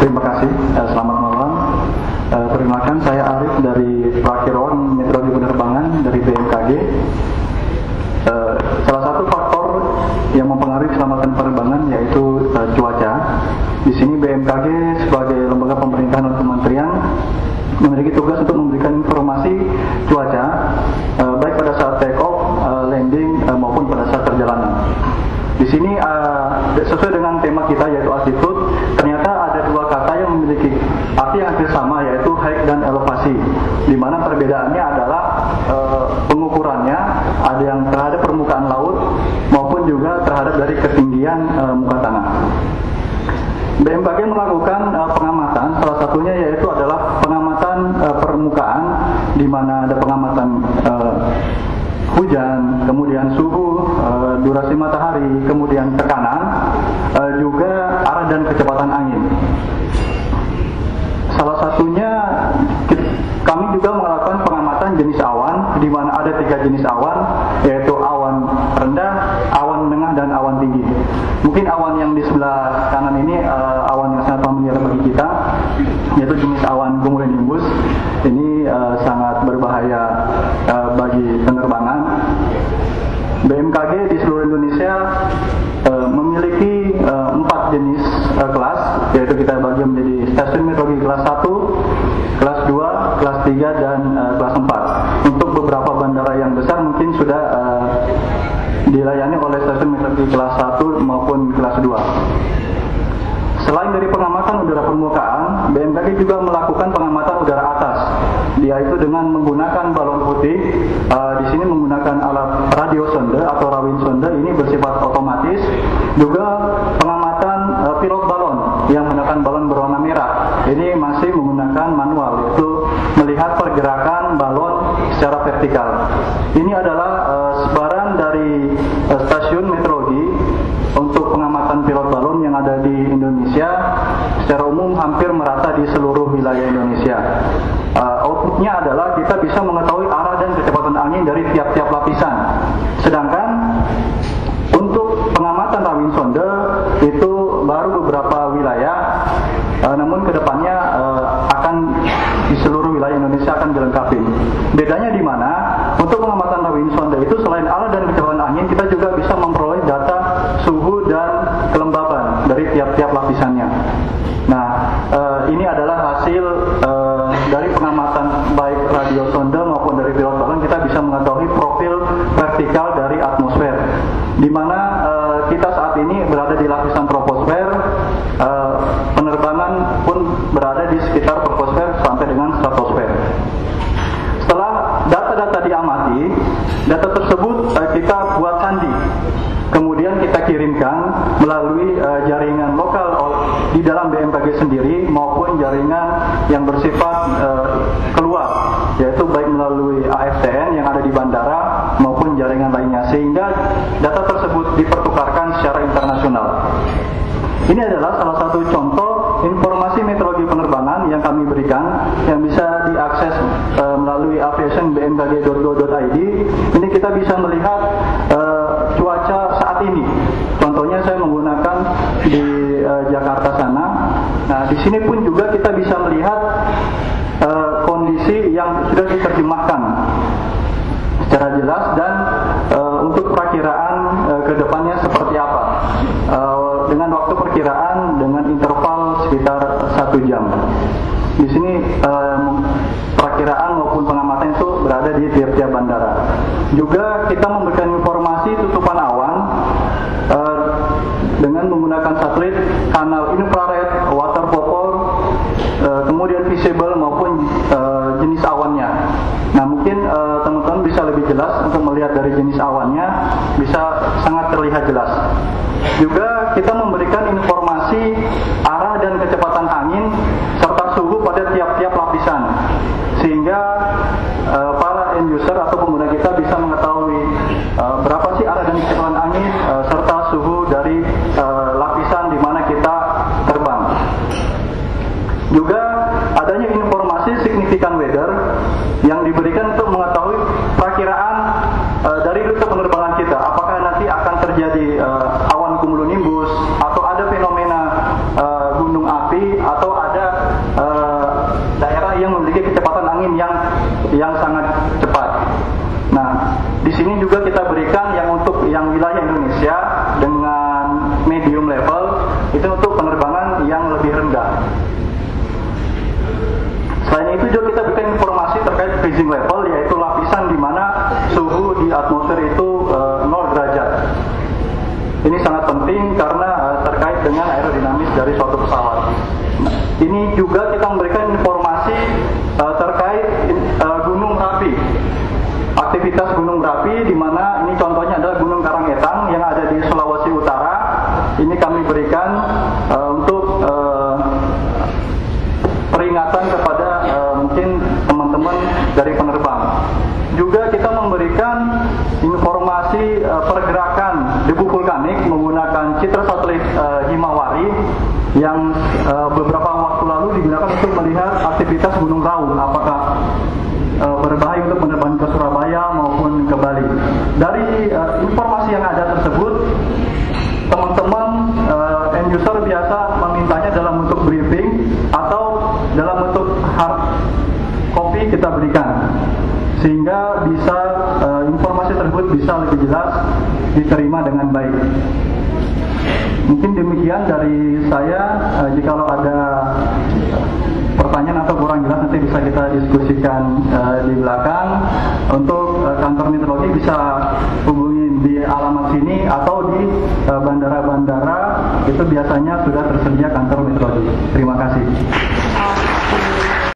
Terima kasih. Selamat malam. Perkenalkan, saya Arif dari Prakirwan Meteorologi Penerbangan dari BMKG. Salah satu faktor yang mempengaruhi keselamatan penerbangan yaitu cuaca. Di sini BMKG sebagai lembaga pemerintahan dan kementerian memiliki tugas untuk memberikan informasi cuaca baik pada saat take off, landing maupun pada saat perjalanan. Di sini sesuai dengan tema kita yaitu altitude, ternyata ada dua kata yang memiliki arti yang hampir sama yaitu height dan elevasi. Di mana perbedaannya adalah pengukurannya ada yang terhadap permukaan laut maupun juga terhadap dari ketinggian muka tanah. BMKG melakukan pengamatan, salah satunya yaitu adalah pengamatan permukaan, di mana ada pengamatan hujan, kemudian suhu, durasi matahari, kemudian tekanan, juga arah dan kecepatan angin. Salah satunya kami juga melakukan pengamatan jenis awan, di mana ada 3 jenis awan, yaitu awan rendah, awan menengah, dan awan tinggi. Mungkin awan yang di sebelah kanan ini awan yang sangat familiar bagi kita, yaitu jenis awan cumulonimbus. Ini sangat berbahaya bagi penerbangan. BMKG di seluruh Indonesia memiliki 4 jenis kelas, yaitu kita bagi menjadi stasiun meteorologi kelas 1, kelas 2, kelas 3, dan kelas 4. Untuk beberapa bandara yang besar mungkin sudah dilayani oleh stasiun meteorologi kelas 1 maupun kelas 2. Selain dari pengamatan udara permukaan, BMKG juga melakukan pengamatan udara atas, yaitu dengan menggunakan balon putih. Di sini menggunakan alat radio sonde atau rawin sonde, ini bersifat otomatis. Juga pengamatan pilot balon yang menggunakan balon berwarna merah, ini masih menggunakan manual, yaitu melihat pergerakan balon secara vertikal. Ini adalah sebaran dari stasiun meteorologi untuk pengamatan pilot balon yang ada di Indonesia. Secara umum hampir merata di seluruh wilayah Indonesia. Outputnya adalah kita bisa mengetahui arah dan kecepatan angin dari tiap-tiap lapisan. Sedangkan untuk pengamatan rawin sonde itu baru beberapa wilayah, namun kedepannya akan di seluruh wilayah Indonesia akan dilengkapi. Bedanya di mana? Untuk pengamatan rawin sonde itu selain arah dan kecepatan angin, kita juga bisa memperoleh data suhu dan kelembaban dari tiap-tiap lapisannya. Nah, ini adalah hasil dari pengamatan baik radio sonde maupun dari pilot balon. Kita bisa mengetahui profil vertikal dari atmosfer, di mana kita saat ini berada di lapisan troposfer, penerbangan pun berada di sekitar troposfer sampai dengan stratosfer. Setelah data-data diamati, data tersebut kita buat sandi, kemudian kita kirimkan melalui jaringan lokal di dalam BMKG sendiri maupun jaringan yang bersifat keluar, yaitu baik melalui AFTN yang ada di bandara maupun jaringan lainnya, sehingga data tersebut dipertukarkan secara internasional. Ini adalah salah satu contoh informasi meteorologi penerbangan yang kami berikan, yang bisa diakses melalui aviationbmkg.go.id. Ini kita bisa melihat cuaca saat ini. Contohnya saya menggunakan di Jakarta sana. Nah, di sini pun juga kita bisa melihat kondisi yang sudah diterjemahkan secara jelas, dan untuk perakiraan ke depannya seperti apa, dengan waktu perkiraan dengan interval sekitar 1 jam. Di sini perakiraan maupun pengamatan itu berada di tiap-tiap bandara. Juga kita memberikan informasi tutupan awan dengan menggunakan satelit, kanal infrared, water vapor, kemudian visible maupun jenis awannya. Nah, mungkin teman-teman bisa lebih jelas untuk melihat dari jenis awannya, bisa sangat terlihat jelas. Juga kita memberikan informasi arah dan kecepatan angin serta suhu pada tiap-tiap lapisan, sehingga para end user atau pengguna kita bisa mengetahui berapa sih arah dan kecepatan angin serta suhu dari lapisan di mana kita terbang. Juga adanya informasi signifikan weather yang diberikan untuk mengetahui perakiraan dari rute penerbangan kita, apakah nanti akan terjadi awan cumulonimbus atau ada fenomena gunung api atau ada daerah yang memiliki kecepatan angin yang sangat cepat. Nah, di sini juga kita berikan yang untuk yang wilayah Indonesia dengan medium level itu untuk penerbangan yang lebih rendah. Selain itu juga kita berikan informasi terkait freezing level, yaitu lapisan di mana suhu di atmosfer itu 0 derajat. Ini sangat penting karena terkait dengan aerodinamis dari suatu pesawat. Nah, ini juga kita memberikan informasi terkait Gunung Merapi. Aktivitas Gunung Merapi, di mana ini contohnya adalah Gunung Karangetang yang ada di Sulawesi Utara. Ini kami berikan untuk peringatan kepada mungkin teman-teman dari penerbang. Juga kita memberikan informasi pergerakan debu vulkanik menggunakan citra satelit Himawari yang beberapa waktu lalu digunakan untuk melihat aktivitas Gunung Raung, apakah berbahaya untuk penerbangan ke Surabaya maupun ke Bali. Dari informasi yang ada tersebut, teman-teman end user biasa memintanya dalam bentuk briefing atau dalam bentuk hard copy kita berikan, sehingga bisa informasi tersebut bisa lebih jelas diterima dengan baik. Mungkin demikian dari saya. Jikalau ada pertanyaan atau kurang jelas nanti bisa kita diskusikan di belakang. Untuk kantor meteorologi bisa hubungi di alamat sini atau di bandara-bandara itu biasanya sudah tersedia kantor meteorologi. Terima kasih.